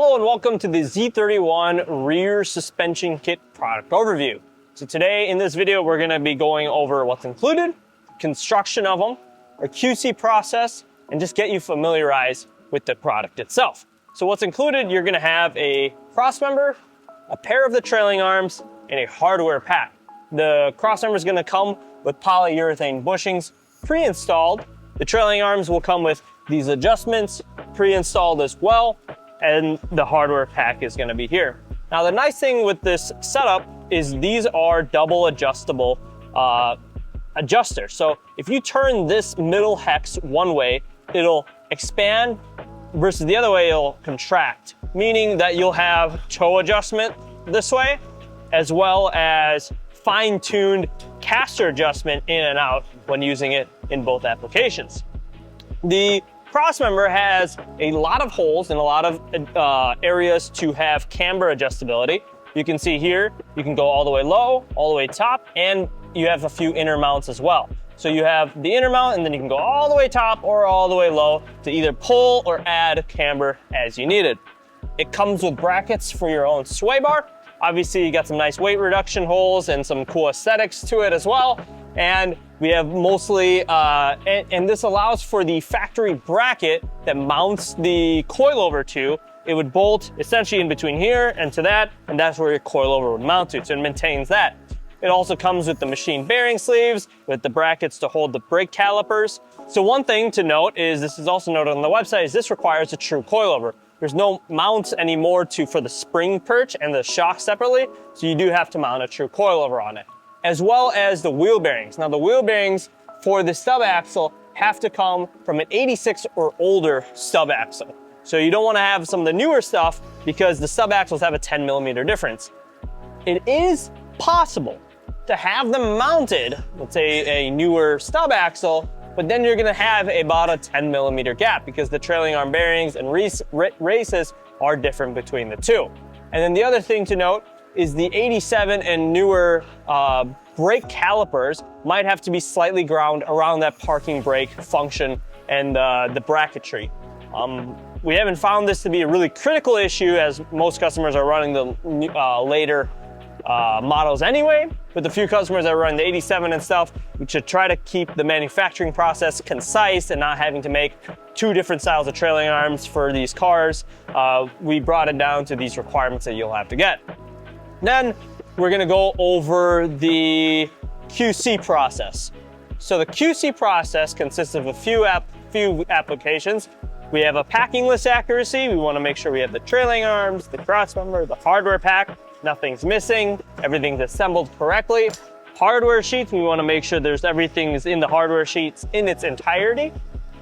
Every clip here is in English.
Hello and welcome to the Z31 Rear Suspension Kit product overview. So today in this video, we're gonna be going over what's included, construction of them, our QC process, and just get you familiarized with the product itself. So what's included, you're gonna have a crossmember, a pair of the trailing arms, and a hardware pack. The crossmember is gonna come with polyurethane bushings pre-installed. The trailing arms will come with these adjustments pre-installed as well, and the hardware pack is gonna be here. Now the nice thing with this setup is these are double adjustable adjusters. So if you turn this middle hex one way, it'll expand versus the other way, it'll contract, meaning that you'll have toe adjustment this way, as well as fine-tuned caster adjustment in and out when using it in both applications. The crossmember has a lot of holes and a lot of areas to have camber adjustability. You can see here, you can go all the way low, all the way top, and you have a few inner mounts as well. So you have the inner mount, and then you can go all the way top or all the way low to either pull or add camber as you needed. It comes with brackets for your own sway bar. Obviously, you got some nice weight reduction holes and some cool aesthetics to it as well. And we have mostly, and this allows for the factory bracket that mounts the coilover to. It would bolt essentially in between here and to that, and that's where your coilover would mount to, so it maintains that. It also comes with the machine bearing sleeves, with the brackets to hold the brake calipers. So one thing to note is, this is also noted on the website, is this requires a true coilover. There's no mounts anymore for the spring perch and the shock separately, so you do have to mount a true coilover on it, as well as the wheel bearings. Now the wheel bearings for the stub axle have to come from an 86 or older stub axle. So you don't want to have some of the newer stuff because the stub axles have a 10mm difference. It is possible to have them mounted, let's say a newer stub axle, but then you're gonna have about a 10mm gap because the trailing arm bearings and races are different between the two. And then the other thing to note is the 87 and newer brake calipers might have to be slightly ground around that parking brake function and the bracketry. We haven't found this to be a really critical issue, as most customers are running the later models anyway. With the few customers that run the 87 and stuff, we should try to keep the manufacturing process concise and not having to make two different styles of trailing arms for these cars. We brought it down to these requirements that you'll have to get. Then we're gonna go over the QC process. So the QC process consists of a few applications. We have a packing list accuracy. We wanna make sure we have the trailing arms, the crossmember, the hardware pack, nothing's missing, everything's assembled correctly. Hardware sheets, we wanna make sure everything is in the hardware sheets in its entirety.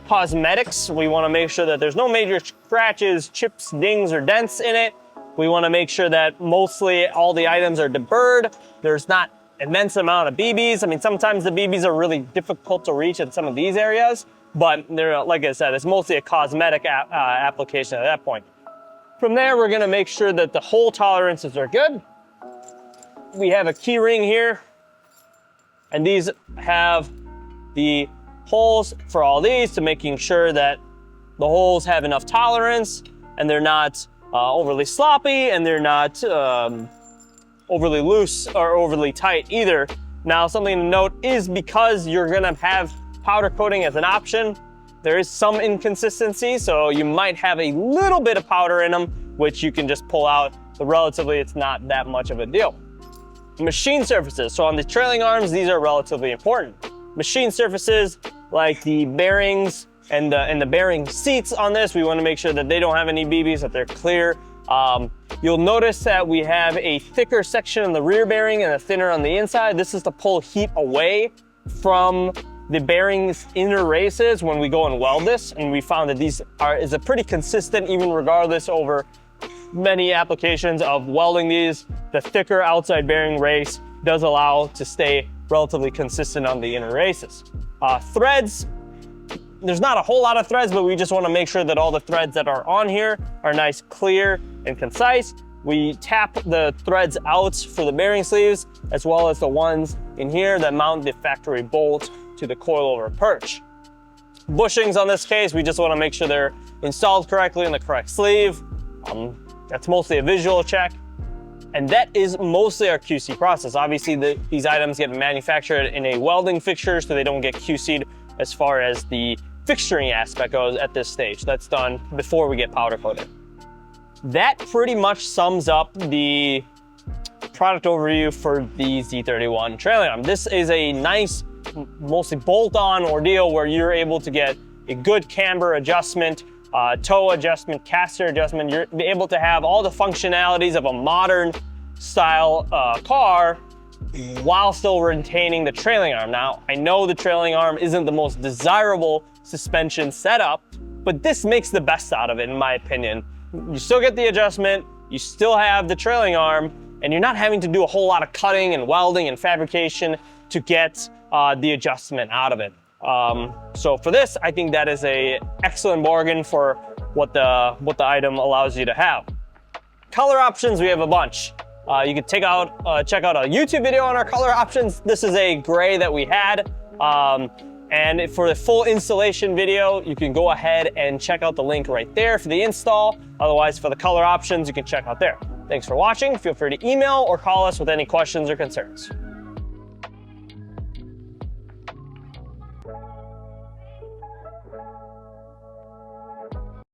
Cosmetics, we wanna make sure that there's no major scratches, chips, dings, or dents in it. We wanna make sure that mostly all the items are deburred. There's not immense amount of BBs. I mean, sometimes the BBs are really difficult to reach in some of these areas, but they're, like I said, it's mostly a cosmetic application at that point. From there, we're gonna make sure that the hole tolerances are good. We have a key ring here, and these have the holes for all these to making sure that the holes have enough tolerance and they're not overly sloppy, and they're not overly loose or overly tight either. Now, something to note is, because you're gonna have powder coating as an option, there is some inconsistency, so you might have a little bit of powder in them, which you can just pull out, but relatively it's not that much of a deal. Machine surfaces, so on the trailing arms, these are relatively important. Machine surfaces like the bearings and the bearing seats on this, we wanna make sure that they don't have any BBs, that they're clear. You'll notice that we have a thicker section on the rear bearing and a thinner on the inside. This is to pull heat away from the bearings inner races when we go and weld this, and we found that these is a pretty consistent, even regardless over many applications of welding these. The thicker outside bearing race does allow to stay relatively consistent on the inner races. Threads, there's not a whole lot of threads, but we just want to make sure that all the threads that are on here are nice, clear, and concise. We tap the threads out for the bearing sleeves, as well as the ones in here that mount the factory bolt to the coilover perch. Bushings on this case, we just want to make sure they're installed correctly in the correct sleeve. That's mostly a visual check. And that is mostly our QC process. Obviously, these items get manufactured in a welding fixture, so they don't get QC'd as far as the fixturing aspect goes at this stage. That's done before we get powder coated. That pretty much sums up the product overview for the Z31 trailing arm. This is a nice, mostly bolt-on ordeal where you're able to get a good camber adjustment, toe adjustment, caster adjustment. You're able to have all the functionalities of a modern style car while still retaining the trailing arm. Now, I know the trailing arm isn't the most desirable suspension setup, but this makes the best out of it, in my opinion. You still get the adjustment, you still have the trailing arm, and you're not having to do a whole lot of cutting and welding and fabrication to get the adjustment out of it. So for this, I think that is an excellent bargain for what the item allows you to have. Color options, we have a bunch. You can check out a YouTube video on our color options. This is a gray that we had. And for the full installation video, you can go ahead and check out the link right there for the install. Otherwise, for the color options, you can check out there. Thanks for watching. Feel free to email or call us with any questions or concerns.